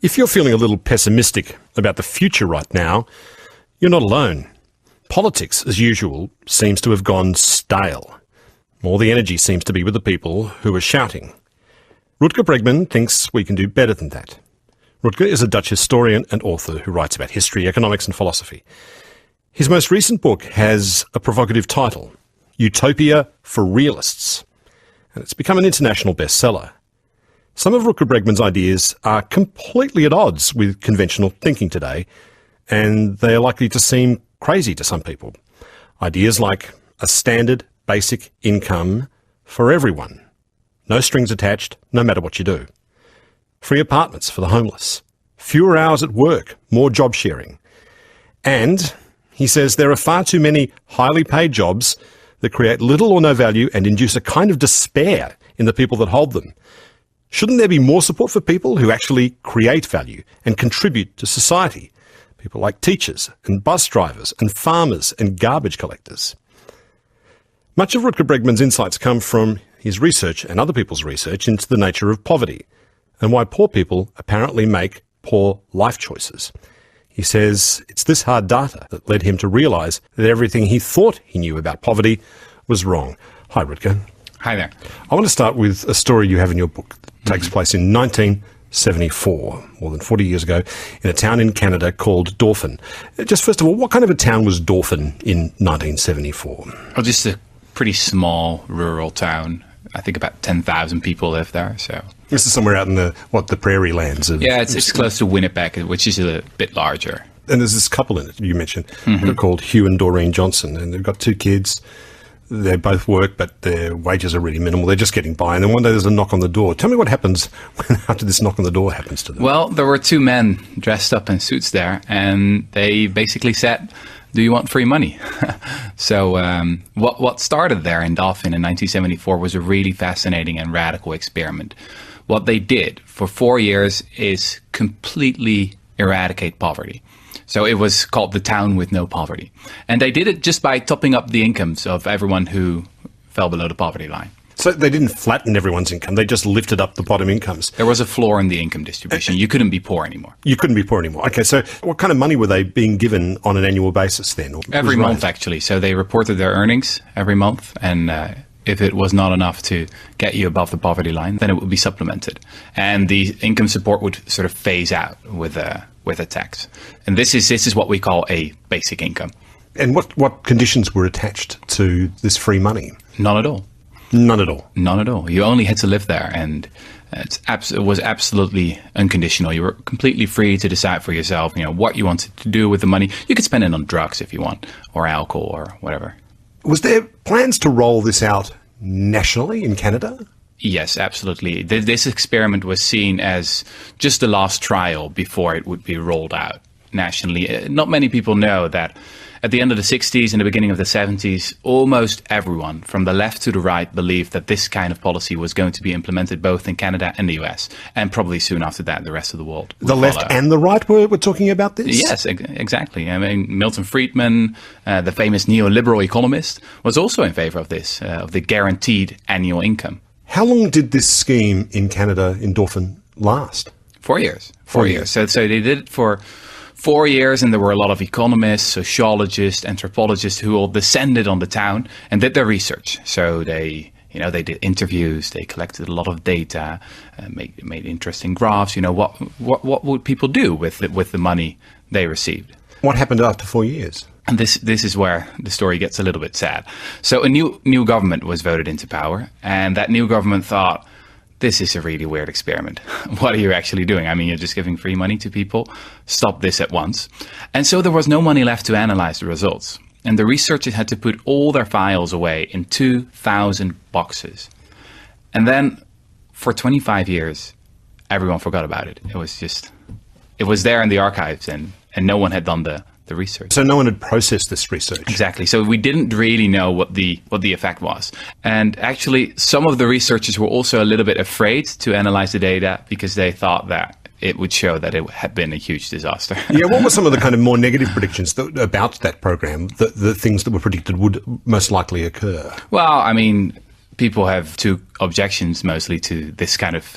If you're feeling a little pessimistic about the future right now, you're not alone. Politics, as usual, seems to have gone stale. All the energy seems to be with the people who are shouting. Rutger Bregman thinks we can do better than that. Rutger is a Dutch historian and author who writes about history, economics and philosophy. His most recent book has a provocative title, Utopia for Realists, and it's become an international bestseller. Some of Rutger Bregman's ideas are completely at odds with conventional thinking today, and they are likely to seem crazy to some people. Ideas like a standard basic income for everyone. No strings attached, no matter what you do. Free apartments for the homeless. Fewer hours at work, more job sharing. And he says there are far too many highly paid jobs that create little or no value and induce a kind of despair in the people that hold them. Shouldn't there be more support for people who actually create value and contribute to society? People like teachers and bus drivers and farmers and garbage collectors. Much of Rutger Bregman's insights come from his research and other people's research into the nature of poverty and why poor people apparently make poor life choices. He says it's this hard data that led him to realise that everything he thought he knew about poverty was wrong. Hi, Rutger. Hi there. I want to start with a story you have in your book that takes place in 1974, more than 40 years ago, in a town in Canada called Dauphin. Just first of all, what kind of a town was Dauphin in 1974? Oh, just a pretty small rural town. I think about 10,000 people live there. So this is somewhere out in the prairie lands. Yeah, it's close to Winnipeg, which is a bit larger. And there's this couple in it you mentioned. They're called Hugh and Doreen Johnson, and they've got 2 kids. They both work, but their wages are really minimal. They're just getting by. And then one day there's a knock on the door. Tell me what happens after this knock on the door happens to them. Well, there were 2 men dressed up in suits there, and they basically said, do you want free money? So what started there in Dauphin in 1974 was a really fascinating and radical experiment. What they did for 4 years is completely eradicate poverty. So it was called the town with no poverty. And they did it just by topping up the incomes of everyone who fell below the poverty line. So they didn't flatten everyone's income, they just lifted up the bottom incomes. There was a floor in the income distribution. You couldn't be poor anymore. You couldn't be poor anymore. Okay, so what kind of money were they being given on an annual basis then? Every month, actually. So they reported their earnings every month, and if it was not enough to get you above the poverty line, then it would be supplemented. And the income support would sort of phase out with a tax. And this is what we call a basic income. And what conditions were attached to this free money? None at all. None at all? None at all. You only had to live there, and it was absolutely unconditional. You were completely free to decide for yourself, what you wanted to do with the money. You could spend it on drugs if you want, or alcohol, or whatever. Was there plans to roll this out nationally in Canada? Yes, absolutely. This experiment was seen as just the last trial before it would be rolled out nationally. Not many people know that at the end of the 60s and the beginning of the 70s, almost everyone from the left to the right believed that this kind of policy was going to be implemented both in Canada and the US, and probably soon after that, the rest of the world. The left and the right were talking about this? Yes, exactly. I mean, Milton Friedman, the famous neoliberal economist, was also in favor of this, of the guaranteed annual income. How long did this scheme in Canada, in Dauphin, last? 4 years. 4 years. So they did it for 4 years, and there were a lot of economists, sociologists, anthropologists who all descended on the town and did their research. So they did interviews, they collected a lot of data, made interesting graphs. What would people do with the money they received? What happened after 4 years? And this is where the story gets a little bit sad. So a new government was voted into power, and that new government thought, this is a really weird experiment. What are you actually doing? I mean, you're just giving free money to people. Stop this at once. And so there was no money left to analyze the results. And the researchers had to put all their files away in 2,000 boxes. And then for 25 years, everyone forgot about it. It was there in the archives, and no one had done the research. So no one had processed this research? Exactly. So we didn't really know what the effect was. And actually, some of the researchers were also a little bit afraid to analyze the data because they thought that it would show that it had been a huge disaster. Yeah, what were some of the kind of more negative predictions about that program, the things that were predicted would most likely occur? Well, I mean, people have two objections mostly to this kind of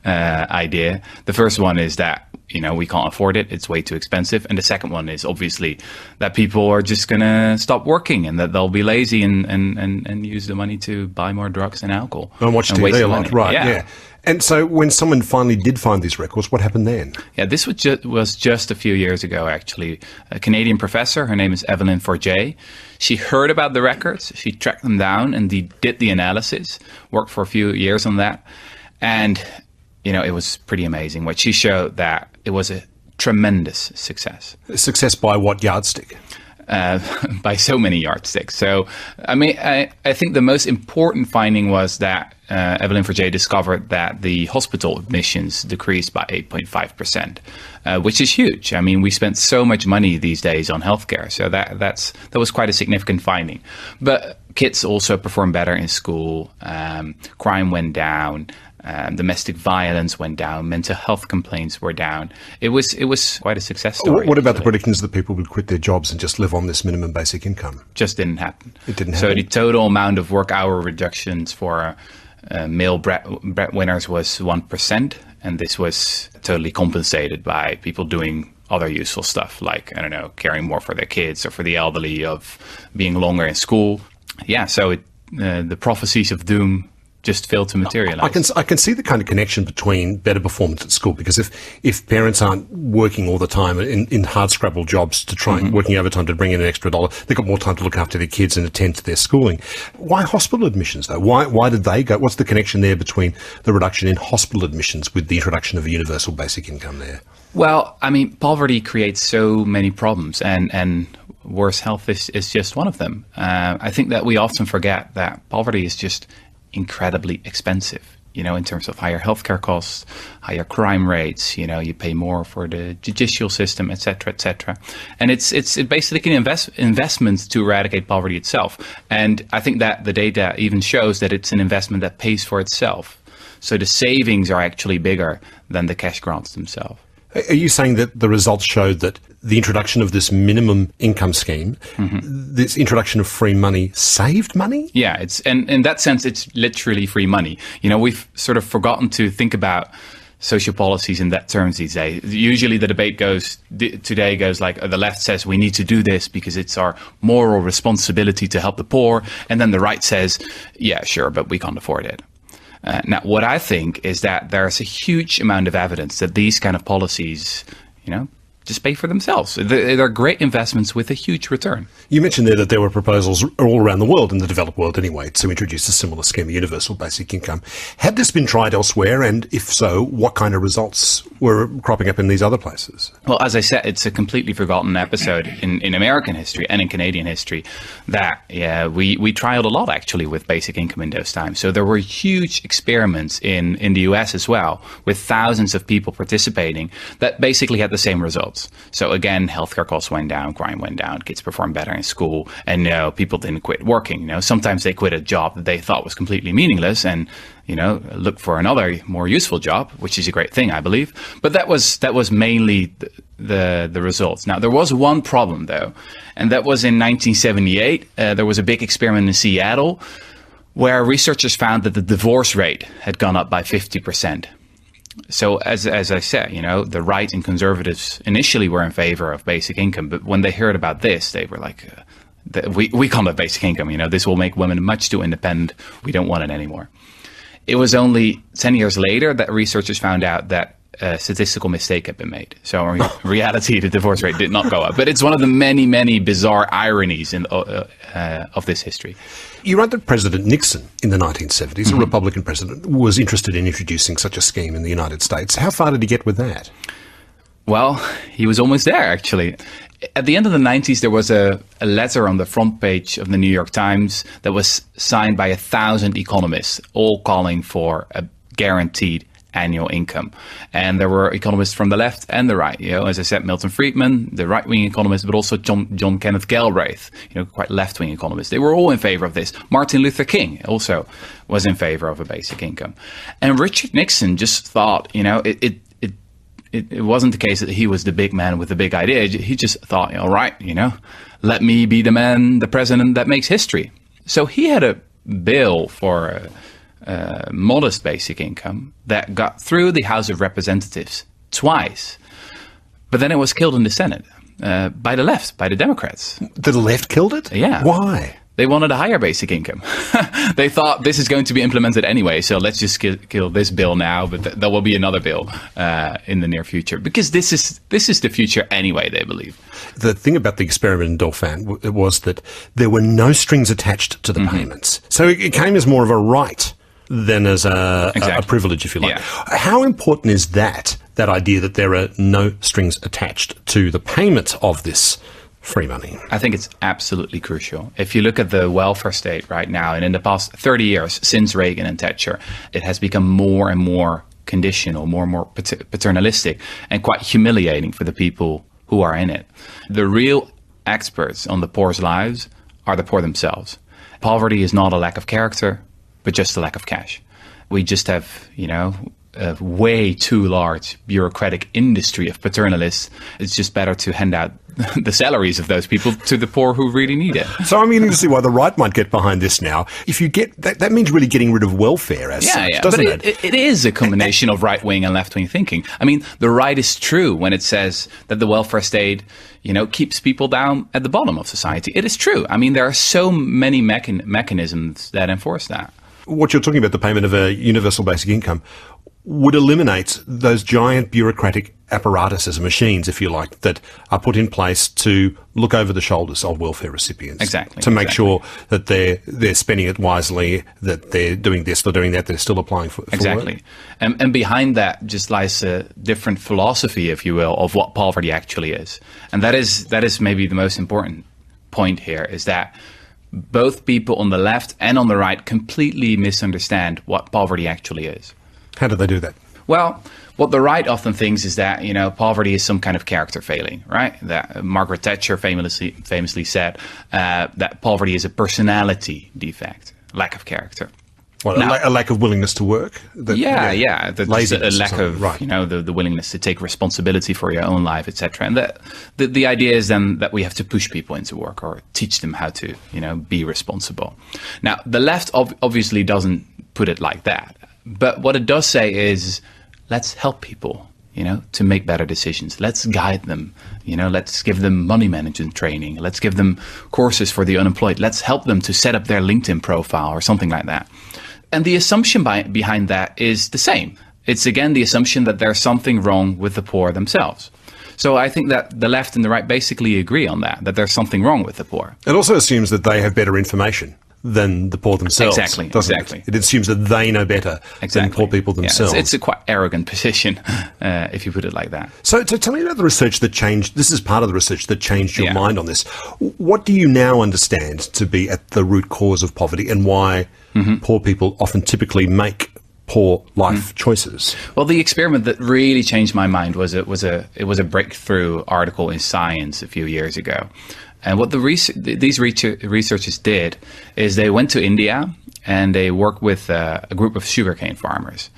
idea. The first one is that, we can't afford it. It's way too expensive. And the second one is obviously that people are just going to stop working and that they'll be lazy and use the money to buy more drugs and alcohol. And watch TV a lot, right, yeah. And so when someone finally did find these records, what happened then? Yeah, this was just a few years ago, actually. A Canadian professor, her name is Evelyn Forget. She heard about the records, she tracked them down and did the analysis, worked for a few years on that. And, it was pretty amazing. What she showed that it was a tremendous success. Success by what yardstick? By so many yardsticks. So, I think the most important finding was that Evelyn Forget discovered that the hospital admissions decreased by 8.5%, which is huge. We spend so much money these days on healthcare, so that was quite a significant finding. But kids also performed better in school. Crime went down. Domestic violence went down. Mental health complaints were down. It was quite a success story. What about the predictions that people would quit their jobs and just live on this minimum basic income? Just didn't happen. It didn't happen. So the total amount of work hour reductions for male breadwinners was 1%, and this was totally compensated by people doing other useful stuff like, caring more for their kids or for the elderly, of being longer in school. Yeah, so the prophecies of doom just failed to materialize. I can see the kind of connection between better performance at school, because if parents aren't working all the time in hard scrabble jobs to try and working overtime to bring in an extra dollar, they've got more time to look after their kids and attend to their schooling. Why hospital admissions though? Why did they go? What's the connection there between the reduction in hospital admissions with the introduction of a universal basic income there? Well, poverty creates so many problems, and worse health is just one of them. I think that we often forget that poverty is just incredibly expensive, in terms of higher healthcare costs, higher crime rates, you pay more for the judicial system, etc., etc. And it's basically an investment to eradicate poverty itself. And I think that the data even shows that it's an investment that pays for itself. So the savings are actually bigger than the cash grants themselves. Are you saying that the results showed that the introduction of this minimum income scheme, this introduction of free money, saved money? Yeah, and in that sense, it's literally free money. We've sort of forgotten to think about social policies in that terms these days. Usually the debate goes like, the left says we need to do this because it's our moral responsibility to help the poor. And then the right says, yeah, sure, but we can't afford it. Now, what I think is that there's a huge amount of evidence that these kind of policies, just pay for themselves. They're great investments with a huge return. You mentioned there that there were proposals all around the world, in the developed world anyway, to introduce a similar scheme, a universal basic income. Had this been tried elsewhere? And if so, what kind of results were cropping up in these other places? Well, as I said, it's a completely forgotten episode in American history and in Canadian history that we trialed a lot, actually, with basic income in those times. So there were huge experiments in the US as well, with thousands of people participating that basically had the same results. So again, healthcare costs went down, crime went down, kids performed better in school, and people didn't quit working. Sometimes they quit a job that they thought was completely meaningless and look for another more useful job, which is a great thing, I believe. But that was mainly the results. Now, there was one problem though, and that was in 1978. There was a big experiment in Seattle where researchers found that the divorce rate had gone up by 50%. So as I said, the right and conservatives initially were in favor of basic income, but when they heard about this, they were like, we can't have basic income. This will make women much too independent. We don't want it anymore. It was only 10 years later that researchers found out that a statistical mistake had been made. So in reality, the divorce rate did not go up. But it's one of the many, many bizarre ironies of this history. You wrote that President Nixon in the 1970s, a Republican president, was interested in introducing such a scheme in the United States. How far did he get with that? Well, he was almost there, actually. At the end of the 90s, there was a letter on the front page of the New York Times that was signed by 1,000 economists, all calling for a guaranteed annual income. And there were economists from the left and the right. As I said, Milton Friedman, the right-wing economist, but also John Kenneth Galbraith, quite left-wing economists. They were all in favor of this. Martin Luther King also was in favor of a basic income. And Richard Nixon just thought, it wasn't the case that he was the big man with the big idea. He just thought, all right, let me be the president that makes history. So he had a bill for a modest basic income that got through the House of Representatives twice. But then it was killed in the Senate by the left, by the Democrats. The left killed it? Yeah. Why? They wanted a higher basic income. They thought this is going to be implemented anyway, so let's just kill this bill now, but there will be another bill in the near future. Because this is the future anyway, they believe. The thing about the experiment in Dauphin was that there were no strings attached to the payments. So it came as more of a right than as a privilege, if you like. Yeah. How important is that idea that there are no strings attached to the payment of this free money? I think it's absolutely crucial. If you look at the welfare state right now, and in the past 30 years, since Reagan and Thatcher, it has become more and more conditional, more and more paternalistic, and quite humiliating for the people who are in it. The real experts on the poor's lives are the poor themselves. Poverty is not a lack of character, but just a lack of cash. We just have, a way too large bureaucratic industry of paternalists. It's just better to hand out the salaries of those people to the poor who really need it. So I'm beginning to see why the right might get behind this now. If you get that means really getting rid of welfare as such, doesn't it? It is a combination of right-wing and left-wing thinking. I mean, the right is true when it says that the welfare state, keeps people down at the bottom of society. It is true. I mean, there are so many mechanisms that enforce that. What you're talking about, the payment of a universal basic income, would eliminate those giant bureaucratic apparatuses, machines, if you like, that are put in place to look over the shoulders of welfare recipients. Exactly. To make sure that they're spending it wisely, that they're doing this, they're doing that, they're still applying for exactly. work. And behind that just lies a different philosophy, if you will, of what poverty actually is. And that is maybe the most important point here, is that both people on the left and on the right completely misunderstand what poverty actually is. How do they do that? Well, what the right often thinks is that, poverty is some kind of character failing, right? That Margaret Thatcher famously said that poverty is a personality defect, lack of character. Well, now, a lack of willingness to work? Laziness, a lack of, right. The willingness to take responsibility for your own life, etc. And the idea is then that we have to push people into work or teach them how to, be responsible. Now, the left obviously doesn't put it like that. But what it does say is, let's help people, to make better decisions. Let's guide them, let's give them money management training. Let's give them courses for the unemployed. Let's help them to set up their LinkedIn profile or something like that. And the assumption behind that is the same. It's, again, the assumption that there's something wrong with the poor themselves. So I think that the left and the right basically agree on that there's something wrong with the poor. It also assumes that they have better information than the poor themselves. Exactly. It assumes that they know better than poor people themselves. It's a quite arrogant position, if you put it like that. So tell me about the research that changed. This is part of the research that changed your mind on this. What do you now understand to be at the root cause of poverty, and why poor people often typically make poor life choices? Well, the experiment that really changed my mind was a breakthrough article in Science a few years ago. And what these researchers did is they went to India and they worked with a group of sugarcane farmers.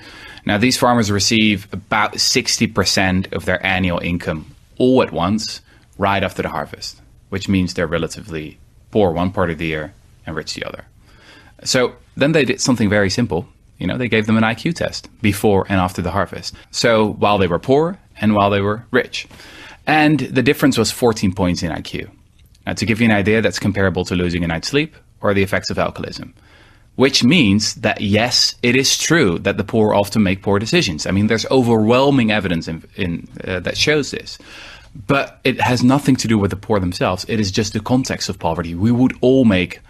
Now, these farmers receive about 60% of their annual income all at once, right after the harvest, which means they're relatively poor one part of the year and rich the other. So then they did something very simple. They gave them an IQ test before and after the harvest. So while they were poor and while they were rich. And the difference was 14 points in IQ. Now, to give you an idea, that's comparable to losing a night's sleep or the effects of alcoholism, which means that, yes, it is true that the poor often make poor decisions. I mean, there's overwhelming evidence that shows this. But it has nothing to do with the poor themselves. It is just the context of poverty. We would all make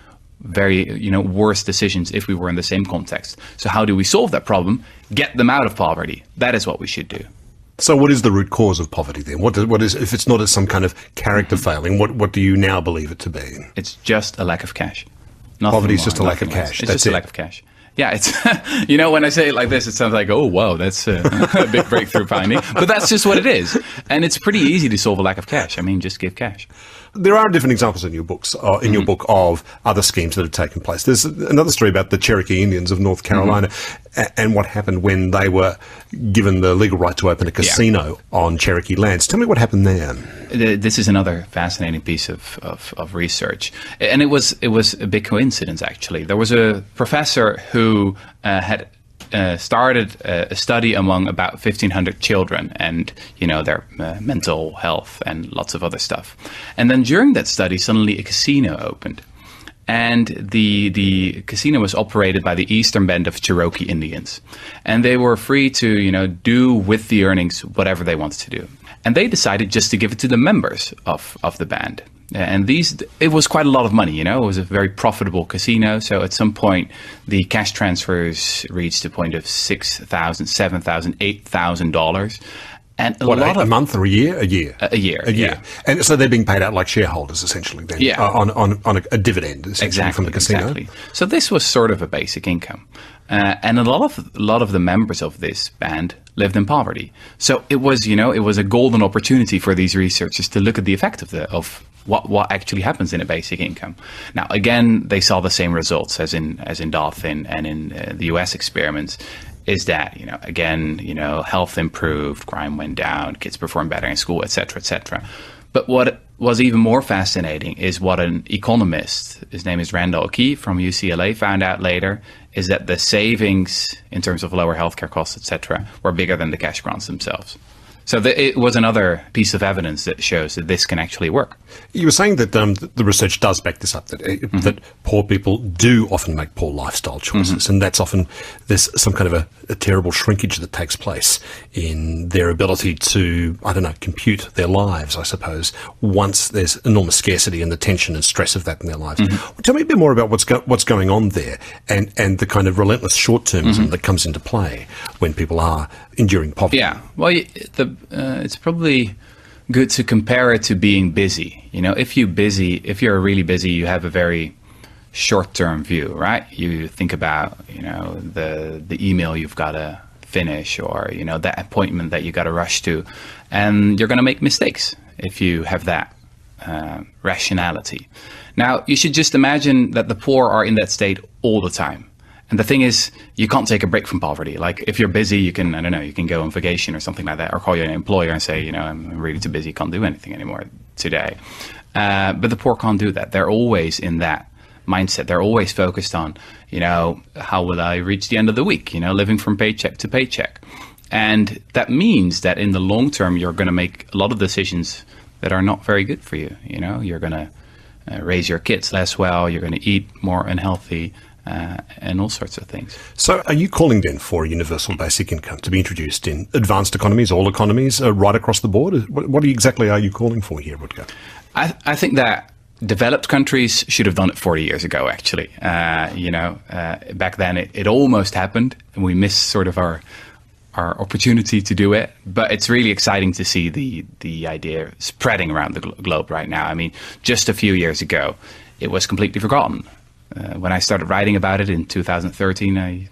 very, worse decisions if we were in the same context. So how do we solve that problem? Get them out of poverty. That is what we should do. So what is the root cause of poverty then? What is, if it's not some kind of character failing, what do you now believe it to be? It's just a lack of cash. Poverty is just a lack of cash. It's just a lack of cash. Yeah, it's when I say it like this, it sounds like, oh, wow, that's a big breakthrough finding. But that's just what it is. And it's pretty easy to solve a lack of cash. I mean, just give cash. There are different examples in your books, your book, of other schemes that have taken place. There's another story about the Cherokee Indians of North Carolina and what happened when they were given the legal right to open a casino on Cherokee lands. Tell me what happened there. This is another fascinating piece of research, and it was a big coincidence actually. There was a professor who had started a study among about 1,500 children, and their mental health and lots of other stuff. And then during that study, suddenly a casino opened. And the casino was operated by the Eastern Band of Cherokee Indians. And they were free to, do with the earnings whatever they wanted to do. And they decided just to give it to the members of the band. And it was quite a lot of money, It was a very profitable casino. So at some point, the cash transfers reached a point of $6,000, $7,000, $8,000. And a month or a year? A year. A year. Yeah. And so they're being paid out like shareholders, essentially, then, on a dividend, essentially, from the casino. Exactly. So this was sort of a basic income. And a lot of the members of this band lived in poverty. So it was, it was a golden opportunity for these researchers to look at the effect of what actually happens in a basic income. Now, again, they saw the same results as in Dolphin and in the US experiments. Is that, health improved, crime went down, kids performed better in school, et cetera, et cetera. But what was even more fascinating is what an economist, his name is Randall Key from UCLA, found out later, is that the savings in terms of lower healthcare costs, et cetera, were bigger than the cash grants themselves. So it was another piece of evidence that shows that this can actually work. You were saying that the research does back this up, that poor people do often make poor lifestyle choices, and that's often, there's some kind of a terrible shrinkage that takes place in their ability to, compute their lives, I suppose, once there's enormous scarcity and the tension and stress of that in their lives. Tell me a bit more about what's going on there and the kind of relentless short-termism that comes into play when people are enduring poverty. Yeah, well, it's probably good to compare it to being busy. If you're really busy, you have a very short-term view, right? You think about, the email you've got to finish, or, that appointment that you got to rush to, and you're going to make mistakes if you have that rationality. Now, you should just imagine that the poor are in that state all the time. And the thing is, you can't take a break from poverty. Like, if you're busy, you can, you can go on vacation or something like that, or call your employer and say, I'm really too busy, can't do anything anymore today. But the poor can't do that. They're always in that mindset. They're always focused on, how will I reach the end of the week? Living from paycheck to paycheck. And that means that in the long term, you're going to make a lot of decisions that are not very good for you. You're going to raise your kids less well, you're going to eat more unhealthy, and all sorts of things. So are you calling then for a universal basic income to be introduced in advanced economies, all economies, right across the board? What exactly are you calling for here, Rutger? I think that developed countries should have done it 40 years ago, actually. Back then it almost happened, and we missed sort of our opportunity to do it. But it's really exciting to see the idea spreading around the globe right now. I mean, just a few years ago, it was completely forgotten. When I started writing about it in 2013,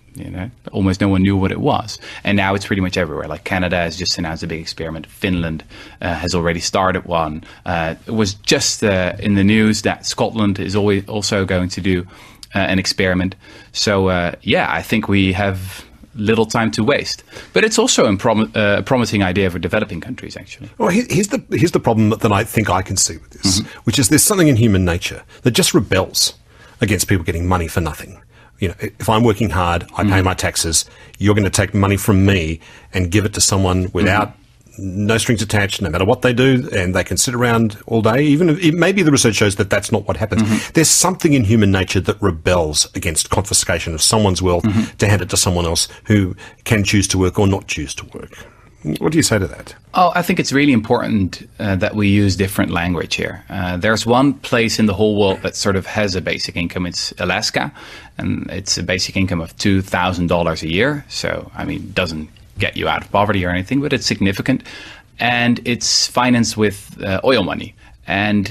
almost no one knew what it was. And now it's pretty much everywhere. Like, Canada has just announced a big experiment. Finland has already started one. It was just in the news that Scotland is also going to do an experiment. So, I think we have little time to waste. But it's also a promising idea for developing countries, actually. Well, here's the problem that I think I can see with this, which is there's something in human nature that just rebels against people getting money for nothing. If I'm working hard, I pay my taxes, you're going to take money from me and give it to someone without no strings attached, no matter what they do, and they can sit around all day. Even if maybe the research shows that that's not what happens. There's something in human nature that rebels against confiscation of someone's wealth to hand it to someone else who can choose to work or not choose to work. What do you say to that? Oh, I think it's really important that we use different language here. There's one place in the whole world that sort of has a basic income. It's Alaska, and it's a basic income of $2,000 a year. So, it doesn't get you out of poverty or anything, but it's significant. And it's financed with oil money. And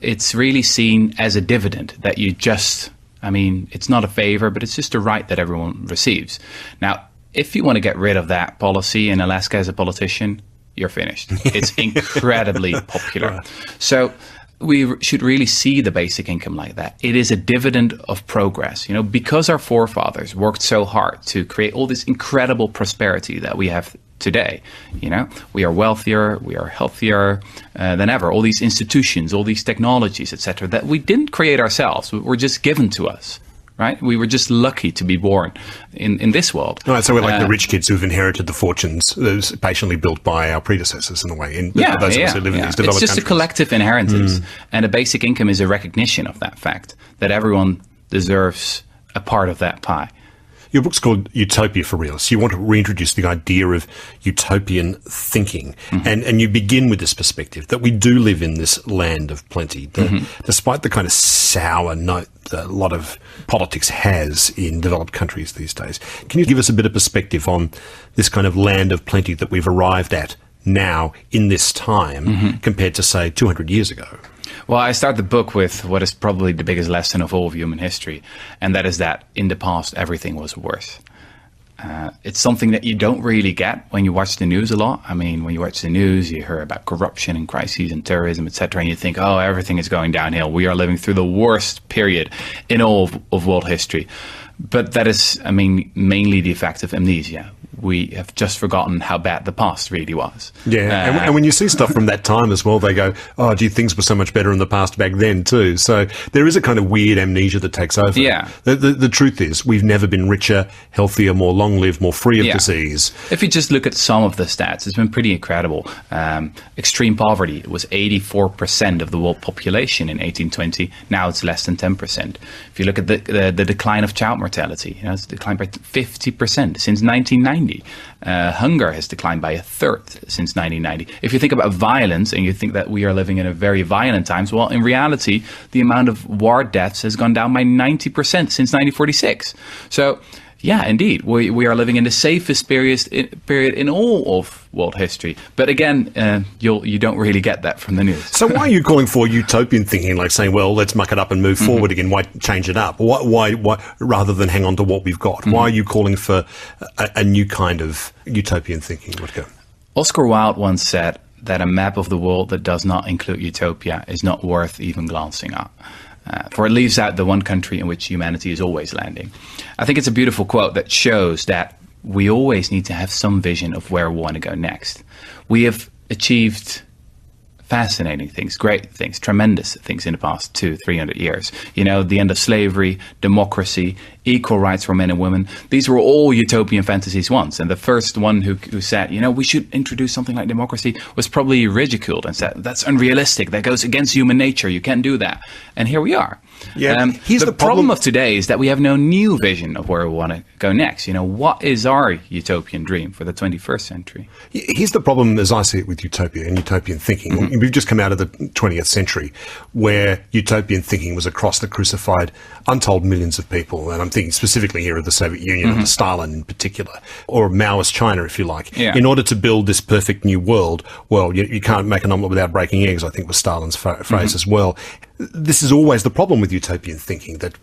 it's really seen as a dividend that you just, it's not a favor, but it's just a right that everyone receives. Now, if you want to get rid of that policy in Alaska as a politician, you're finished. It's incredibly popular. Right. So we should really see the basic income like that. It is a dividend of progress, because our forefathers worked so hard to create all this incredible prosperity that we have today. We are wealthier, we are healthier than ever. All these institutions, all these technologies, etc., that we didn't create ourselves, were just given to us. Right? We were just lucky to be born in this world. Right, so we're like the rich kids who've inherited the fortunes patiently built by our predecessors in a way. Those of us who live in these developed It's just countries. a collective inheritance. And a basic income is a recognition of that fact, that everyone deserves a part of that pie. Your book's called Utopia for Realists. You want to reintroduce the idea of utopian thinking. And you begin with this perspective that we do live in this land of plenty. Despite the kind of sour note that a lot of politics has in developed countries these days. Can you give us a bit of perspective on this kind of land of plenty that we've arrived at now in this time compared to, say, 200 years ago? Well, I start the book with what is probably the biggest lesson of all of human history, and that is that in the past, everything was worse. It's something that you don't really get when you watch the news a lot. I mean, when you watch the news, you hear about corruption and crises and terrorism, etc., and you think, oh, everything is going downhill. We are living through the worst period in all of world history. But that is, mainly the effect of amnesia. We have just forgotten how bad the past really was. Yeah, and when you see stuff from that time as well, they go, oh, gee, things were so much better in the past back then too. So there is a kind of weird amnesia that takes over. Yeah. The truth is, we've never been richer, healthier, more long-lived, more free of disease. If you just look at some of the stats, it's been pretty incredible. Extreme poverty was 84% of the world population in 1820. Now it's less than 10%. If you look at the decline of child mortality, it's declined by 50% since 1990. Hunger has declined by a third since 1990. If you think about violence and you think that we are living in a very violent times, well, in reality, the amount of war deaths has gone down by 90% since 1946. So, yeah, indeed, we are living in the safest period in all of world history. But again, you don't really get that from the news. So why are you calling for utopian thinking, like saying, well, let's muck it up and move forward again? Why change it up? Why rather than hang on to what we've got? Why are you calling for a new kind of utopian thinking? Oscar Wilde once said that a map of the world that does not include utopia is not worth even glancing at. For it leaves out the one country in which humanity is always landing. I think it's a beautiful quote that shows that we always need to have some vision of where we want to go next. We have achieved fascinating things, great things, tremendous things in the past 200-300 years. The end of slavery, democracy, equal rights for men and women. These were all utopian fantasies once. And the first one who said, we should introduce something like democracy was probably ridiculed and said, that's unrealistic. That goes against human nature. You can't do that. And here we are. Yeah, the problem of today is that we have no new vision of where we want to go next. What is our utopian dream for the 21st century? Here's the problem as I see it with utopia and utopian thinking. We've just come out of the 20th century where utopian thinking was a cross that crucified untold millions of people. And I'm thinking specifically here of the Soviet Union and Stalin in particular, or Maoist China, if you like. Yeah. In order to build this perfect new world, well, you can't make an omelette without breaking eggs, I think was Stalin's phrase as well. This is always the problem with utopian thinking, that,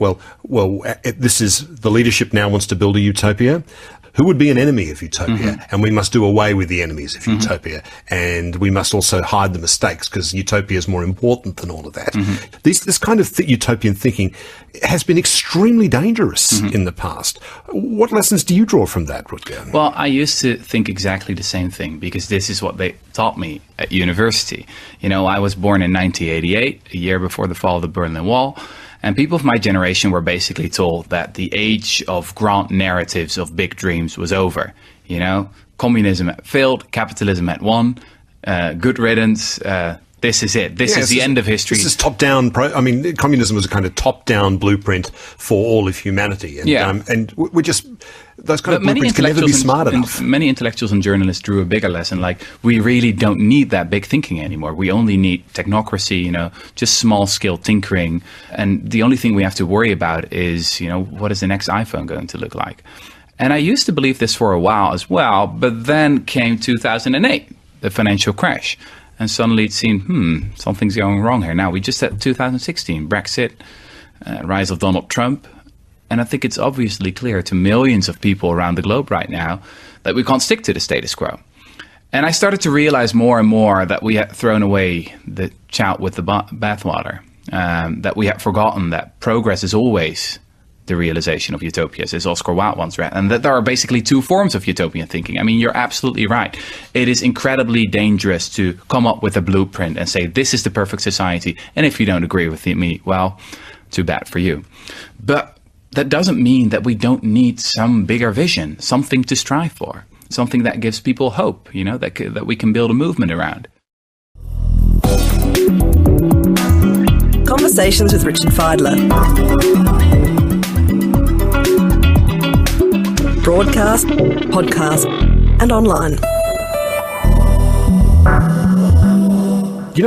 this is the leadership now wants to build a utopia. Who would be an enemy of utopia? And we must do away with the enemies of utopia. And we must also hide the mistakes, because utopia is more important than all of that. This kind of utopian thinking has been extremely dangerous in the past. What lessons do you draw from that, Rutger? Well, I used to think exactly the same thing, because this is what they taught me at university. I was born in 1988, a year before the fall of the Berlin Wall. And people of my generation were basically told that the age of grand narratives of big dreams was over. Communism had failed, capitalism had won, good riddance, this is it. This is the end of history. This is top-down. Communism was a kind of top-down blueprint for all of humanity. And we're just... Those kind of blueprints can never be smart enough. Many intellectuals and journalists drew a bigger lesson, like, we really don't need that big thinking anymore. We only need technocracy, just small-scale tinkering. And the only thing we have to worry about is, what is the next iPhone going to look like? And I used to believe this for a while as well, but then came 2008, the financial crash. And suddenly it seemed, something's going wrong here. Now, we just had 2016, Brexit, rise of Donald Trump. And I think it's obviously clear to millions of people around the globe right now that we can't stick to the status quo. And I started to realize more and more that we had thrown away the child with the bathwater, that we had forgotten that progress is always the realization of utopias, as Oscar Wilde once read, and that there are basically two forms of utopian thinking. I mean, you're absolutely right. It is incredibly dangerous to come up with a blueprint and say, this is the perfect society, and if you don't agree with me, well, too bad for you. But that doesn't mean that we don't need some bigger vision, something to strive for, something that gives people hope, that we can build a movement around. Conversations with Richard Fidler. Broadcast, podcast, and online.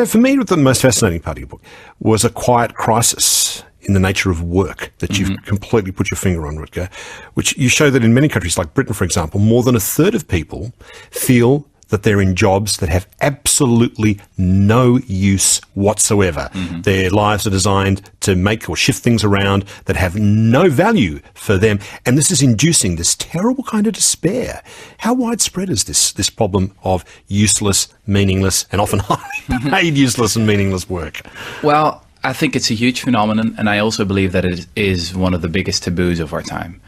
For me, the most fascinating part of your book was a quiet crisis in the nature of work that you've completely put your finger on, Rutger, which you show that in many countries, like Britain, for example, more than a third of people feel that they're in jobs that have absolutely no use whatsoever. Their lives are designed to make or shift things around that have no value for them. And this is inducing this terrible kind of despair. How widespread is this problem of useless, meaningless, and often paid useless and meaningless work? Well, I think it's a huge phenomenon, and I also believe that it is one of the biggest taboos of our time,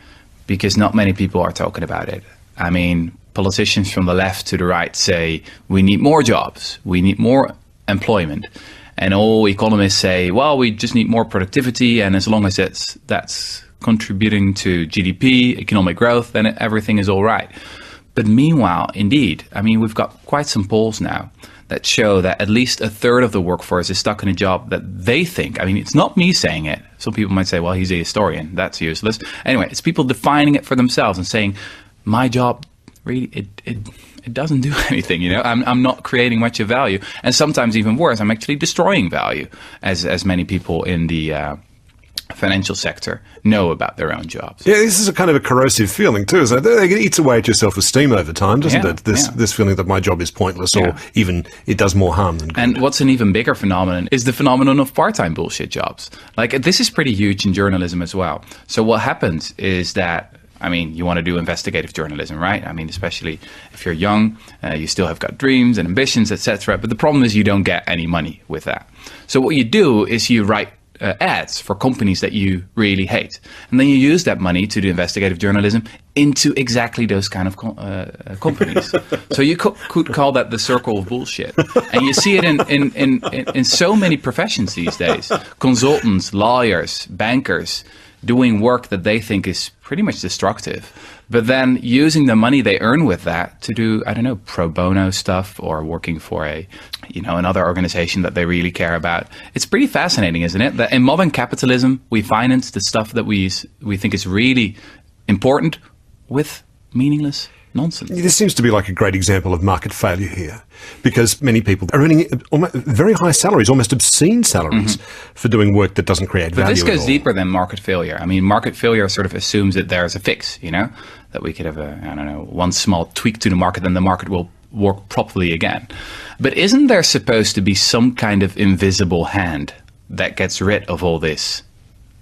because not many people are talking about it. I mean, politicians from the left to the right say, we need more jobs, we need more employment. And all economists say, well, we just need more productivity, and as long as that's contributing to GDP, economic growth, then everything is all right. But meanwhile, indeed, I mean, we've got quite some polls now that show that at least a third of the workforce is stuck in a job that they think, I mean, it's not me saying it. Some people might say, well, he's a historian, that's useless. Anyway, it's people defining it for themselves and saying, my job, really, it doesn't do anything, I'm not creating much of value. And sometimes even worse, I'm actually destroying value, as many people in the financial sector know about their own jobs. Yeah, this is a kind of a corrosive feeling too, isn't it? It eats away at your self-esteem over time, doesn't it? This feeling that my job is pointless, or even it does more harm than good. And what's an even bigger phenomenon is the phenomenon of part-time bullshit jobs. Like, this is pretty huge in journalism as well. So what happens is that, I mean, you want to do investigative journalism, right? I mean, especially if you're young, you still have got dreams and ambitions, etc. But the problem is you don't get any money with that. So what you do is you write ads for companies that you really hate. And then you use that money to do investigative journalism into exactly those kind of companies. So you could call that the circle of bullshit. And you see it in so many professions these days. Consultants, lawyers, bankers, doing work that they think is pretty much destructive, but then using the money they earn with that to do, I don't know, pro bono stuff, or working for another organization that they really care about. It's pretty fascinating, isn't it? That in modern capitalism, we finance the stuff that we think is really important with meaningless nonsense. This seems to be like a great example of market failure here, because many people are earning very high salaries, almost obscene salaries, for doing work that doesn't create value. But this goes at all. deeper than market failure. I mean, market failure sort of assumes that there's a fix, that we could have one small tweak to the market, then the market will work properly again. But isn't there supposed to be some kind of invisible hand that gets rid of all this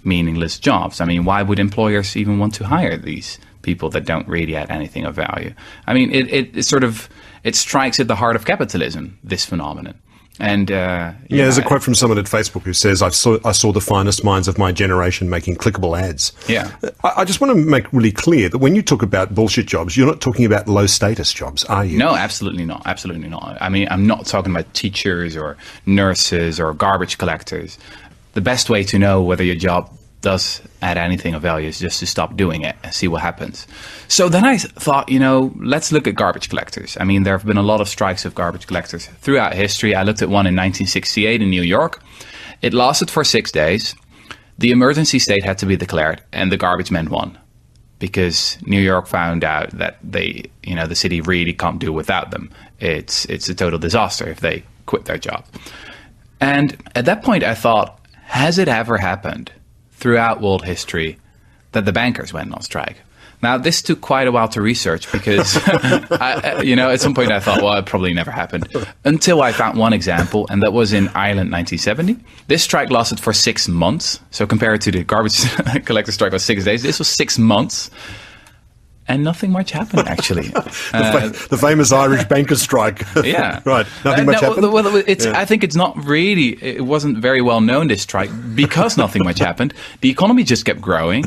meaningless jobs? I mean, why would employers even want to hire these people that don't really add anything of value? I mean, it strikes at the heart of capitalism, this phenomenon. And there's a quote from someone at Facebook who says, I saw the finest minds of my generation making clickable ads. Yeah. I just want to make really clear that when you talk about bullshit jobs, you're not talking about low status jobs, are you? No, absolutely not. Absolutely not. I mean, I'm not talking about teachers or nurses or garbage collectors. The best way to know whether your job does add anything of value is just to stop doing it and see what happens. So then I thought, let's look at garbage collectors. I mean, there have been a lot of strikes of garbage collectors throughout history. I looked at one in 1968 in New York. It lasted for 6 days. The emergency state had to be declared, and the garbage men won, because New York found out that the city really can't do without them. It's a total disaster if they quit their job. And at that point I thought, has it ever happened throughout world history that the bankers went on strike? Now, this took quite a while to research, because, at some point I thought, well, it probably never happened, until I found one example, and that was in Ireland, 1970. This strike lasted for 6 months. So compared to the garbage collector strike was 6 days, this was 6 months. and nothing much happened, actually. The famous Irish banker strike. Yeah. Right. Nothing much happened? Well, I think it's not really, it wasn't very well known, this strike, because nothing much happened. The economy just kept growing.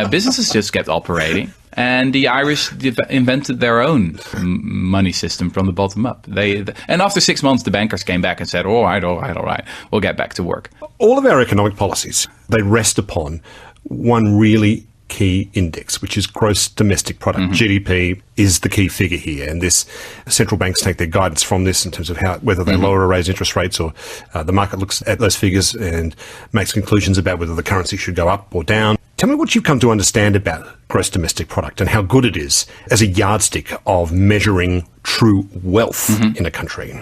Businesses just kept operating. And the Irish invented their own money system from the bottom up. And after 6 months, the bankers came back and said, all right, we'll get back to work. All of our economic policies, they rest upon one really key index, which is gross domestic product. GDP is the key figure here, and this central banks take their guidance from this in terms of whether they lower or raise interest rates, or the market looks at those figures and makes conclusions about whether the currency should go up or down. Tell me what you've come to understand about gross domestic product and how good it is as a yardstick of measuring true wealth in a country.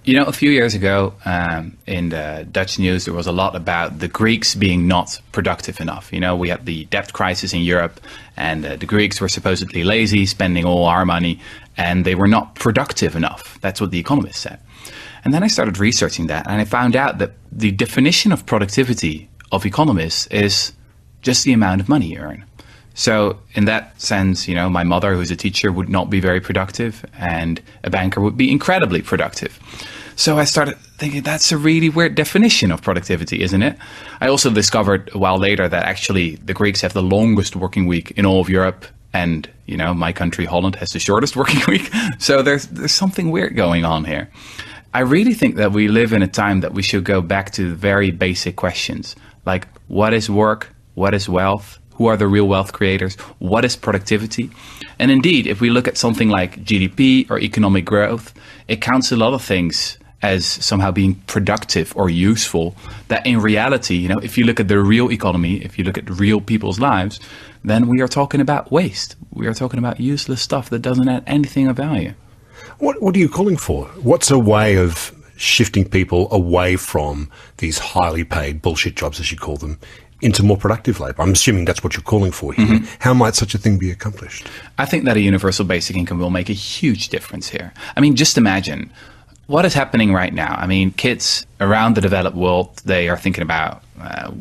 You know, a few years ago, in the Dutch news, there was a lot about the Greeks being not productive enough. You know, we had the debt crisis in Europe, and the Greeks were supposedly lazy, spending all our money, and they were not productive enough. That's what the economists said. And then I started researching that, and I found out that the definition of productivity of economists is just the amount of money you earn. So in that sense, you know, my mother, who's a teacher, would not be very productive, and a banker would be incredibly productive. So I started thinking, that's a really weird definition of productivity, isn't it? I also discovered a while later that actually the Greeks have the longest working week in all of Europe, and, you know, my country, Holland, has the shortest working week. So there's something weird going on here. I really think that we live in a time that we should go back to very basic questions, like what is work? What is wealth? Who are the real wealth creators? What is productivity? And indeed, if we look at something like GDP or economic growth, it counts a lot of things as somehow being productive or useful, that in reality, you know, if you look at the real economy, if you look at real people's lives, then we are talking about waste. We are talking about useless stuff that doesn't add anything of value. What are you calling for? What's a way of shifting people away from these highly paid bullshit jobs, as you call them, into more productive labour? I'm assuming that's what you're calling for here. How might such a thing be accomplished? I think that a universal basic income will make a huge difference here. I mean, just imagine what is happening right now. I mean, kids around the developed world, they are thinking about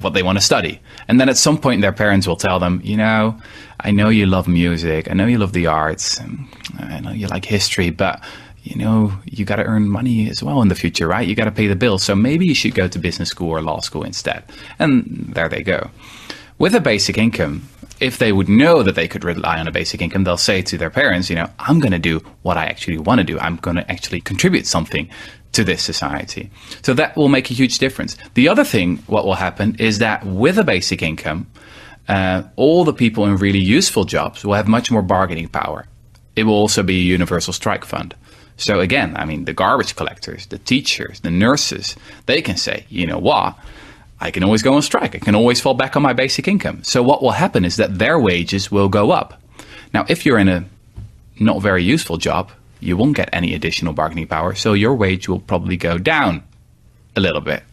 what they want to study. And then at some point their parents will tell them, you know, I know you love music, I know you love the arts, I know you like history, but you know, you got to earn money as well in the future, right? You got to pay the bills. So maybe you should go to business school or law school instead. And there they go. With a basic income, if they would know that they could rely on a basic income, they'll say to their parents, you know, I'm going to do what I actually want to do. I'm going to actually contribute something to this society. So that will make a huge difference. The other thing, what will happen is that with a basic income, all the people in really useful jobs will have much more bargaining power. It will also be a universal strike fund. So again, I mean, the garbage collectors, the teachers, the nurses, they can say, you know what, I can always go on strike. I can always fall back on my basic income. So what will happen is that their wages will go up. Now, if you're in a not very useful job, you won't get any additional bargaining power. So your wage will probably go down a little bit.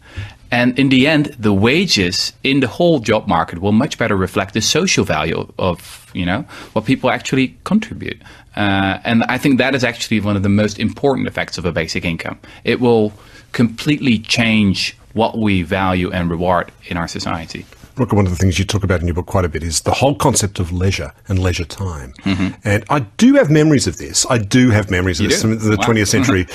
And in the end, the wages in the whole job market will much better reflect the social value of, you know, what people actually contribute. And I think that is actually one of the most important effects of a basic income. It will completely change what we value and reward in our society. Look, one of the things you talk about in your book quite a bit is the whole concept of leisure and leisure time. And I do have memories of this. I do have memories of this from the 20th century,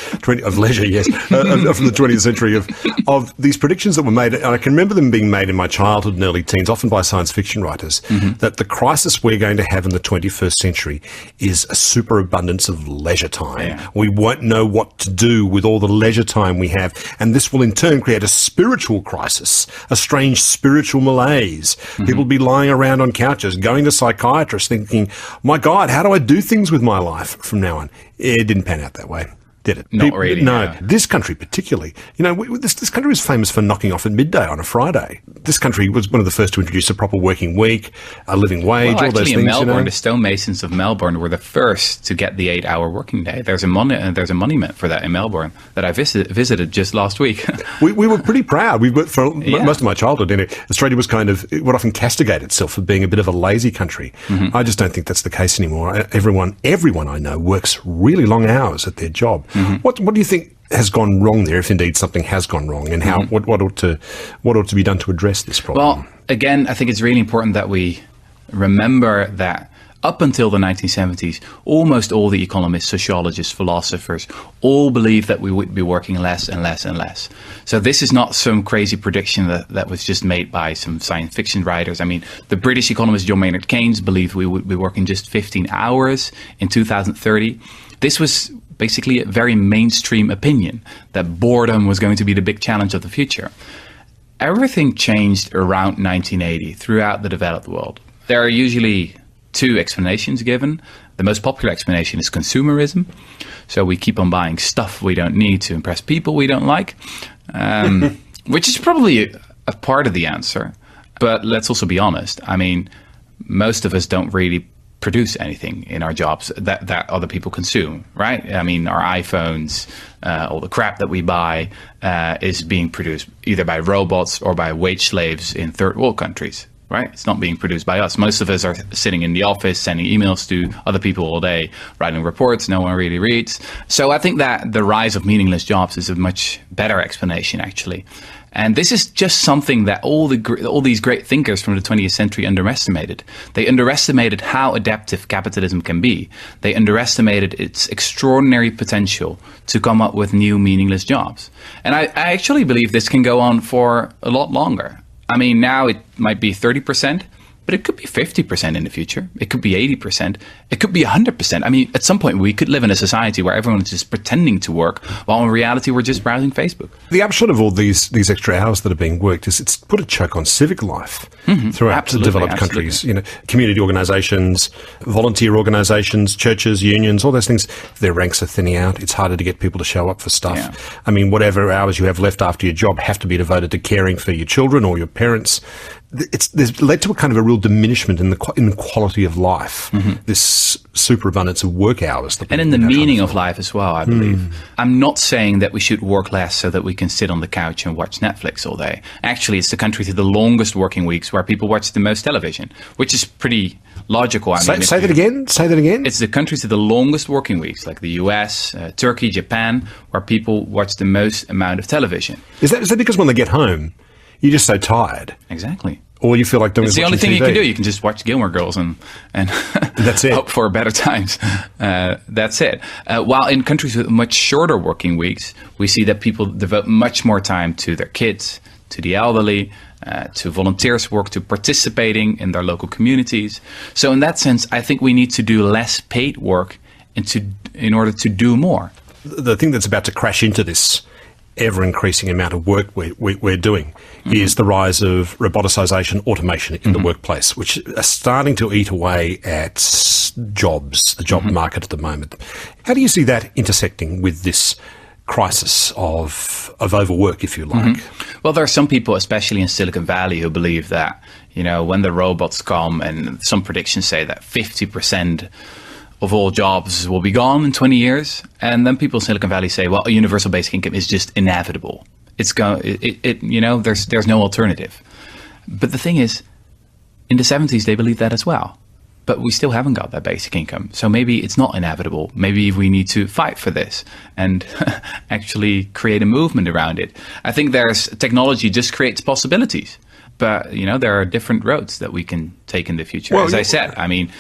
of leisure, yes, from the 20th century of these predictions that were made. And I can remember them being made in my childhood and early teens, often by science fiction writers, that the crisis we're going to have in the 21st century is a superabundance of leisure time. Yeah. We won't know what to do with all the leisure time we have. And this will in turn create a spiritual crisis, a strange spiritual malaise. People will be lying around on couches, going to psychiatrists thinking, my God, how do I do things with my life from now on? It didn't pan out that way, did it? Not really. No, this country particularly. You know, this country was famous for knocking off at midday on a Friday. This country was one of the first to introduce a proper working week, a living wage, all those things. In Melbourne, you know? The stonemasons of Melbourne were the first to get the 8-hour working day. There's a monument for that in Melbourne that I visited just last week. we were pretty proud. For most of my childhood, Australia was kind of, it would often castigate itself for being a bit of a lazy country. I just don't think that's the case anymore. Everyone I know works really long hours at their job. What do you think has gone wrong there, if indeed something has gone wrong, and how what ought to be done to address this problem? Well, again, I think it's really important that we remember that up until the 1970s, almost all the economists, sociologists, philosophers all believed that we would be working less and less and less. So this is not some crazy prediction that was just made by some science fiction writers. I mean, the British economist John Maynard Keynes believed we would be working just 15 hours in 2030. This was basically a very mainstream opinion that boredom was going to be the big challenge of the future. Everything changed around 1980 throughout the developed world. There are usually two explanations given. The most popular explanation is consumerism. So we keep on buying stuff we don't need to impress people we don't like, which is probably a part of the answer. But let's also be honest. I mean, most of us don't really produce anything in our jobs that other people consume, right? I mean, our iPhones, all the crap that we buy is being produced either by robots or by wage slaves in third world countries. Right? It's not being produced by us. Most of us are sitting in the office, sending emails to other people all day, writing reports no one really reads. So I think that the rise of meaningless jobs is a much better explanation, actually. And this is just something that all these great thinkers from the 20th century underestimated. They underestimated how adaptive capitalism can be. They underestimated its extraordinary potential to come up with new meaningless jobs. And I actually believe this can go on for a lot longer. I mean, now it might be 30%, but it could be 50% in the future. It could be 80%. It could be 100%. I mean, at some point, we could live in a society where everyone is just pretending to work, while in reality, we're just browsing Facebook. The upshot of all these extra hours that are being worked is it's put a choke on civic life throughout the developed countries. You know, community organisations, volunteer organisations, churches, unions, all those things, their ranks are thinning out. It's harder to get people to show up for stuff. Yeah. I mean, whatever hours you have left after your job have to be devoted to caring for your children or your parents. There's led to a kind of a real diminishment in the quality of life. This superabundance of work hours. And in the meaning of life as well, I believe. I'm not saying that we should work less so that we can sit on the couch and watch Netflix all day. Actually, it's the country with the longest working weeks where people watch the most television, which is pretty logical. Say that again? Say that again? It's the countries with the longest working weeks, like the US, Turkey, Japan, where people watch the most amount of television. Is that because when they get home, you're just so tired? Exactly. All you feel like doing is watching TV. It's the only thing TV. you can do. You can just watch Gilmore Girls and that's it. Hope for better times. That's it. While in countries with much shorter working weeks, we see that people devote much more time to their kids, to the elderly, to volunteers work, to participating in their local communities. So in that sense, I think we need to do less paid work in order to do more. The thing that's about to crash into this ever-increasing amount of work we're doing is the rise of roboticisation, automation in the workplace, which are starting to eat away at jobs, the job market at the moment. How do you see that intersecting with this crisis of overwork, if you like? Well, there are some people, especially in Silicon Valley, who believe that, you know, when the robots come, and some predictions say that 50% of all jobs will be gone in 20 years. And then people in Silicon Valley say, well, a universal basic income is just inevitable. There's no alternative. But the thing is, in the 70s, they believed that as well. But we still haven't got that basic income. So maybe it's not inevitable. Maybe we need to fight for this and actually create a movement around it. I think technology just creates possibilities. But, you know, there are different roads that we can take in the future. Well, as I said, I mean,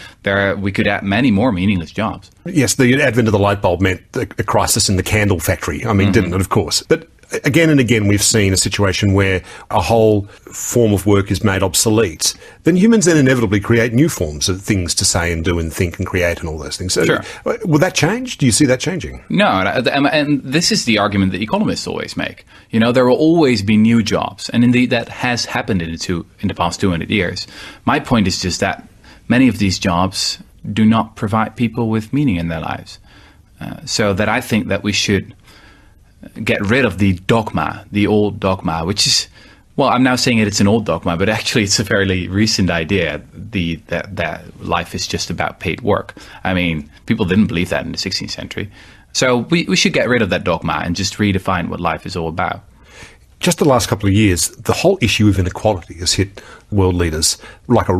we could add many more meaningless jobs. Yes, the advent of the light bulb meant a crisis in the candle factory. I mean, didn't it, of course? But again and again, we've seen a situation where a whole form of work is made obsolete. Then humans then inevitably create new forms of things to say and do and think and create and all those things. So sure. Will that change? Do you see that changing? No, and this is the argument that economists always make. You know, there will always be new jobs. And indeed, that has happened in the past 200 years. My point is just that many of these jobs do not provide people with meaning in their lives. So that I think that we should get rid of the old dogma, which is, well, I'm now saying it's an old dogma, but actually it's a fairly recent idea, that life is just about paid work. I mean, people didn't believe that in the 16th century. So we should get rid of that dogma and just redefine what life is all about. Just the last couple of years, the whole issue of inequality has hit world leaders like a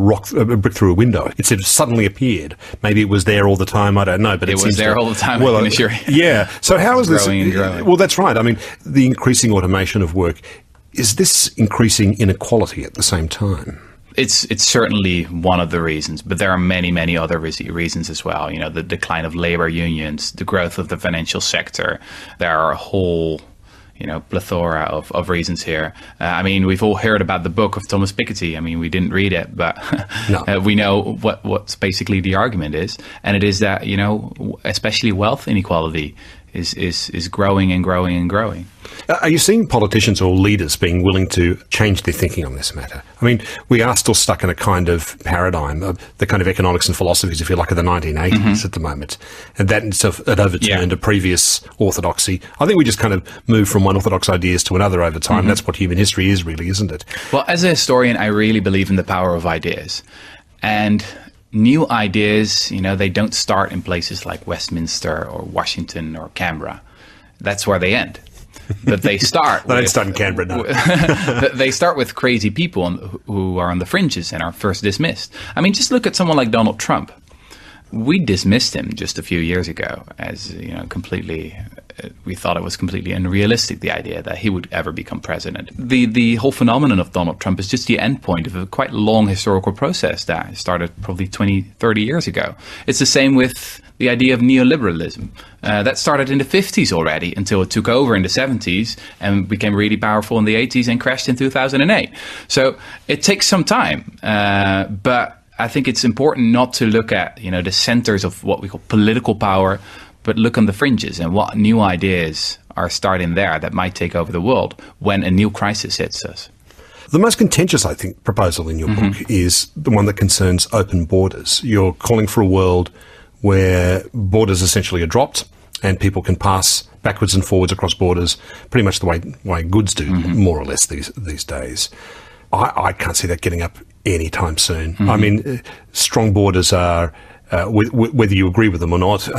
brick through a window. It suddenly appeared. Maybe it was there all the time. I don't know, but it was there all the time. Well, I can assure you. Yeah. So how is this? Growing and growing. Well, that's right. I mean, the increasing automation of work, is this increasing inequality at the same time? It's certainly one of the reasons, but there are many other reasons as well. You know, the decline of labor unions, the growth of the financial sector. There are a whole, plethora of reasons here. I mean, we've all heard about the book of Thomas Piketty. I mean, we didn't read it, but No. we know what's basically the argument is. And it is that, especially wealth inequality is growing and growing and growing. Are you seeing politicians or leaders being willing to change their thinking on this matter? I mean, we are still stuck in a kind of paradigm of the kind of economics and philosophies, if you like, of the 1980s at the moment. And that itself had overturned a previous orthodoxy. I think we just kind of move from one orthodox ideas to another over time. That's what human history is, really, isn't it? Well, as a historian, I really believe in the power of ideas. And new ideas, they don't start in places like Westminster or Washington or Canberra. That's where they end. But they start. They don't start in Canberra, no. They start with crazy people who are on the fringes and are first dismissed. I mean, just look at someone like Donald Trump. We dismissed him just a few years ago as completely. We thought it was completely unrealistic, the idea that he would ever become president. The whole phenomenon of Donald Trump is just the endpoint of a quite long historical process that started probably 20, 30 years ago. It's the same with the idea of neoliberalism. That started in the 50s already until it took over in the 70s and became really powerful in the 80s and crashed in 2008. So it takes some time, but I think it's important not to look at the centers of what we call political power, but look on the fringes and what new ideas are starting there that might take over the world when a new crisis hits us. The most contentious, I think, proposal in your book is the one that concerns open borders. You're calling for a world where borders essentially are dropped and people can pass backwards and forwards across borders pretty much the way goods do, more or less, these days. I can't see that getting up anytime soon. I mean, strong borders are... whether you agree with them or not,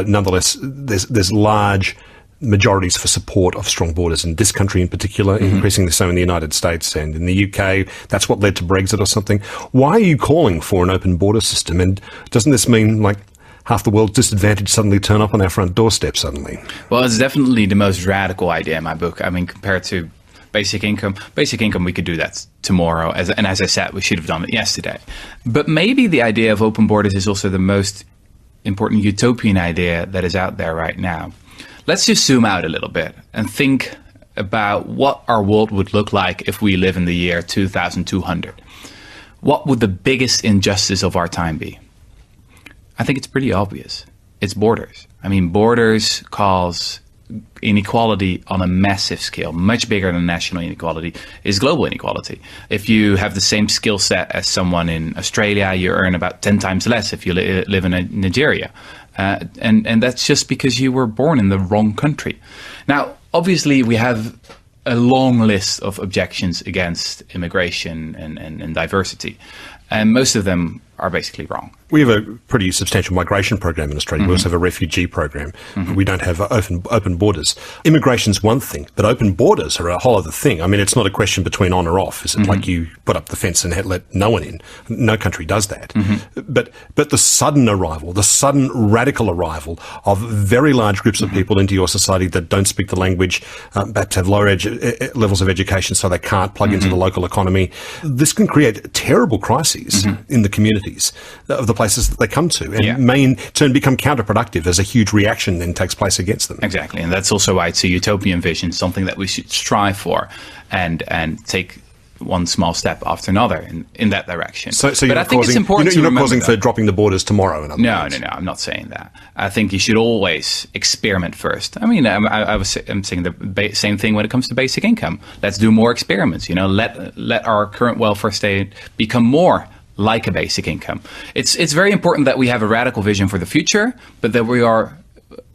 nonetheless, there's large majorities for support of strong borders in this country in particular, increasingly so in the United States and in the UK. That's what led to Brexit or something. Why are you calling for an open border system? And doesn't this mean, like, half the world's disadvantage suddenly turn up on our front doorstep suddenly? Well, it's definitely the most radical idea in my book. I mean, compared to basic income, we could do that tomorrow. As I said, we should have done it yesterday. But maybe the idea of open borders is also the most important utopian idea that is out there right now. Let's just zoom out a little bit and think about what our world would look like if we live in the year 2200. What would the biggest injustice of our time be? I think it's pretty obvious. It's borders. I mean, borders cause inequality on a massive scale, much bigger than national inequality, is global inequality. If you have the same skill set as someone in Australia, you earn about 10 times less if you live in Nigeria. And that's just because you were born in the wrong country. Now, obviously, we have a long list of objections against immigration and diversity, and most of them are basically wrong. We have a pretty substantial migration program in Australia. We also have a refugee program. We don't have open borders. Immigration's one thing, but open borders are a whole other thing. I mean, it's not a question between on or off. Is it like you put up the fence and let no one in? No country does that. But the sudden arrival, the sudden radical arrival of very large groups of people into your society that don't speak the language, perhaps have lower levels of education so they can't plug into the local economy, this can create terrible crises in the communities of the places that they come to, and may in turn become counterproductive as a huge reaction then takes place against them. Exactly, and that's also why it's a utopian vision, something that we should strive for and take one small step after another in that direction. So but I think it's important you're to not causing that. for dropping the borders tomorrow, in other words. No, I'm not saying that. I think you should always experiment first. I mean, I'm saying the same thing when it comes to basic income. Let's do more experiments. Let our current welfare state become more like a basic income. It's very important that we have a radical vision for the future, but that we are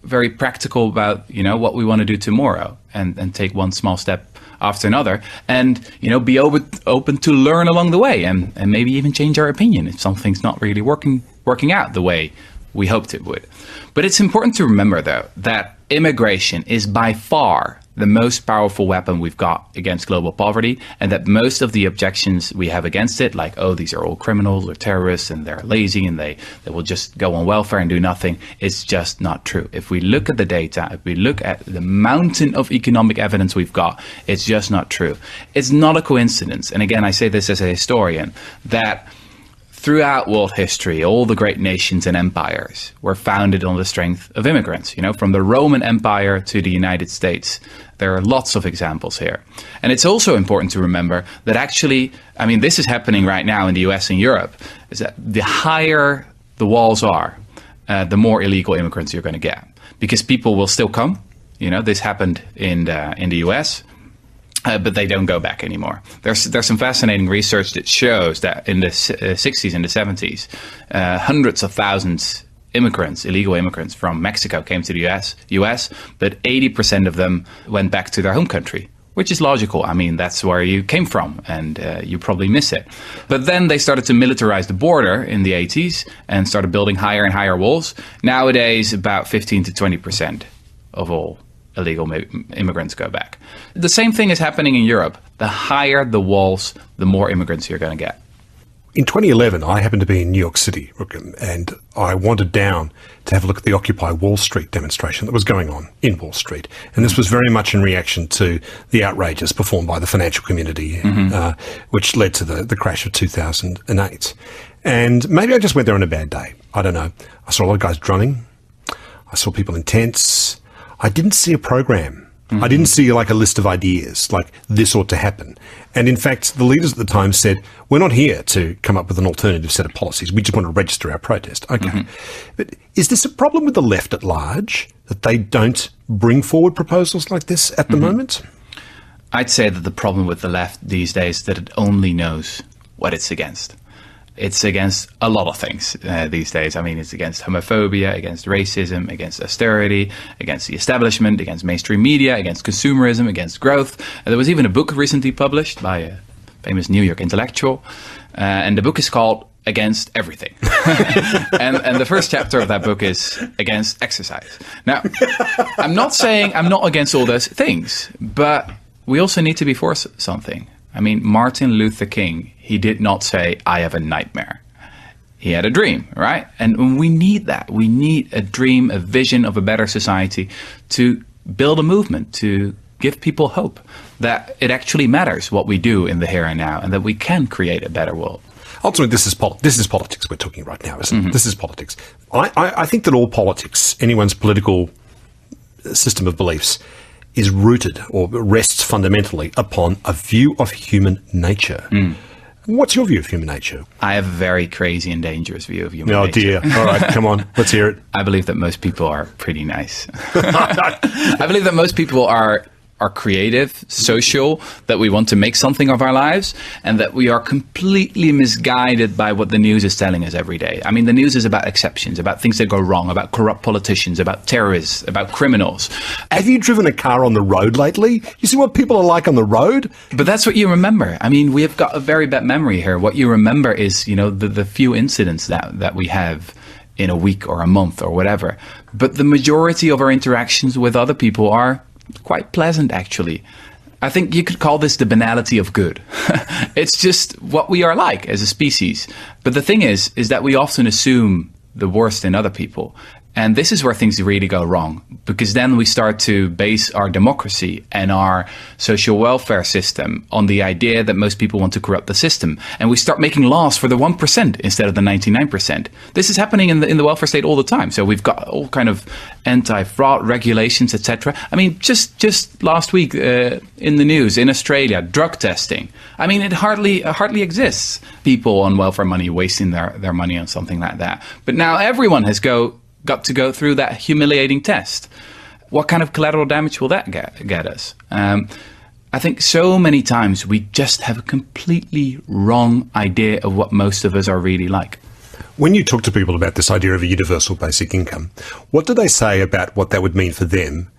very practical about what we want to do tomorrow and take one small step after another, and be open to learn along the way, and maybe even change our opinion if something's not really working out the way we hoped it would. But it's important to remember, though, that immigration is by far the most powerful weapon we've got against global poverty, and that most of the objections we have against it, like, oh, these are all criminals or terrorists and they're lazy and they will just go on welfare and do nothing, it's just not true. If we look at the data, if we look at the mountain of economic evidence we've got, it's just not true. It's not a coincidence, and again, I say this as a historian, that throughout world history, all the great nations and empires were founded on the strength of immigrants. You know, from the Roman Empire to the United States, there are lots of examples here. And it's also important to remember that actually, I mean, this is happening right now in the US and Europe, is that the higher the walls are, the more illegal immigrants you're going to get. Because people will still come. You know, this happened in the US. But they don't go back anymore. There's some fascinating research that shows that in the 60s and the 70s, hundreds of thousands immigrants, illegal immigrants from Mexico came to the US, but 80% of them went back to their home country, which is logical. I mean, that's where you came from, and you probably miss it. But then they started to militarize the border in the 80s and started building higher and higher walls. Nowadays, about 15 to 20% of all illegal immigrants go back. The same thing is happening in Europe. The higher the walls, the more immigrants you're going to get. In 2011, I happened to be in New York City, and I wandered down to have a look at the Occupy Wall Street demonstration that was going on in Wall Street. And this was very much in reaction to the outrages performed by the financial community, which led to the crash of 2008. And maybe I just went there on a bad day. I don't know. I saw a lot of guys drumming. I saw people in tents. I didn't see a program. I didn't see like a list of ideas, like this ought to happen. And in fact, the leaders at the time said, we're not here to come up with an alternative set of policies. We just want to register our protest. Okay. But is this a problem with the left at large, that they don't bring forward proposals like this at the moment? I'd say that the problem with the left these days is that it only knows what it's against. It's against a lot of things these days. I mean, it's against homophobia, against racism, against austerity, against the establishment, against mainstream media, against consumerism, against growth. There was even a book recently published by a famous New York intellectual, and the book is called Against Everything. and the first chapter of that book is against exercise. Now, I'm not saying I'm not against all those things, but we also need to be for something. I mean, Martin Luther King, he did not say, I have a nightmare. He had a dream, right? And we need that. We need a dream, a vision of a better society to build a movement, to give people hope that it actually matters what we do in the here and now, and that we can create a better world. Ultimately, this is politics we're talking right now, isn't it? This is politics. I think that all politics, anyone's political system of beliefs, is rooted or rests fundamentally upon a view of human nature. What's your view of human nature? I have a very crazy and dangerous view of human nature. Oh dear. All right, come on, let's hear it. I believe that most people are pretty nice. I believe that most people are creative, social, that we want to make something of our lives, and that we are completely misguided by what the news is telling us every day. I mean, the news is about exceptions, about things that go wrong, about corrupt politicians, about terrorists, about criminals. Have you driven a car on the road lately? You see what people are like on the road? But that's what you remember. I mean, we have got a very bad memory here. What you remember is, you know, the few incidents that we have in a week or a month or whatever. But the majority of our interactions with other people are quite pleasant, actually. I think you could call this the banality of good. It's just what we are like as a species. But the thing is that we often assume the worst in other people. And this is where things really go wrong, because then we start to base our democracy and our social welfare system on the idea that most people want to corrupt the system. And we start making laws for the 1% instead of the 99%. This is happening in the welfare state all the time. So we've got all kind of anti-fraud regulations, etc. I mean, just last week in the news in Australia, drug testing. I mean, it hardly exists. People on welfare money wasting their money on something like that. But now everyone has got to go through that humiliating test. What kind of collateral damage will that get us? I think so many times we just have a completely wrong idea of what most of us are really like. When you talk to people about this idea of a universal basic income, what do they say about what that would mean for them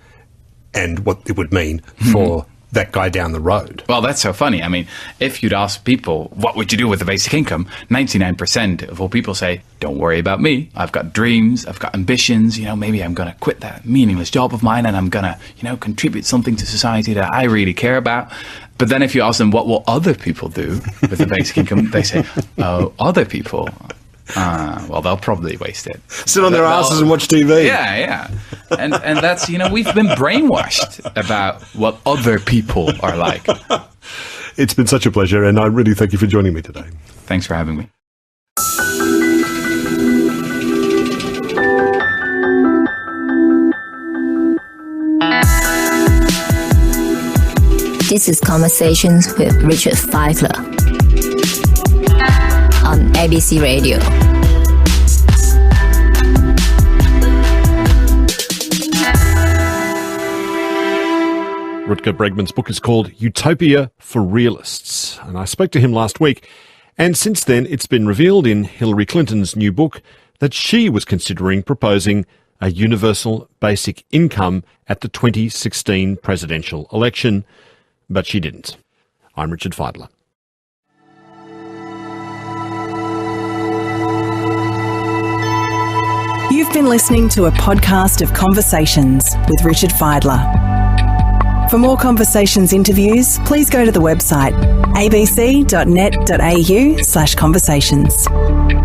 and what it would mean for that guy down the road. Well, that's so funny. I mean, if you'd ask people, what would you do with the basic income? 99% of all people say, don't worry about me. I've got dreams. I've got ambitions. Maybe I'm going to quit that meaningless job of mine and I'm going to, contribute something to society that I really care about. But then if you ask them, what will other people do with the basic income? They say, oh, other people. Well, they'll probably waste it. Sit on their asses and watch TV. Yeah. And that's, we've been brainwashed about what other people are like. It's been such a pleasure, and I really thank you for joining me today. Thanks for having me. This is Conversations with Richard Feidler on ABC Radio. Rutger Bregman's book is called Utopia for Realists, and I spoke to him last week, and since then it's been revealed in Hillary Clinton's new book that she was considering proposing a universal basic income at the 2016 presidential election, but she didn't. I'm Richard Feidler. You've been listening to a podcast of Conversations with Richard Feidler. For more Conversations interviews, please go to the website abc.net.au/conversations.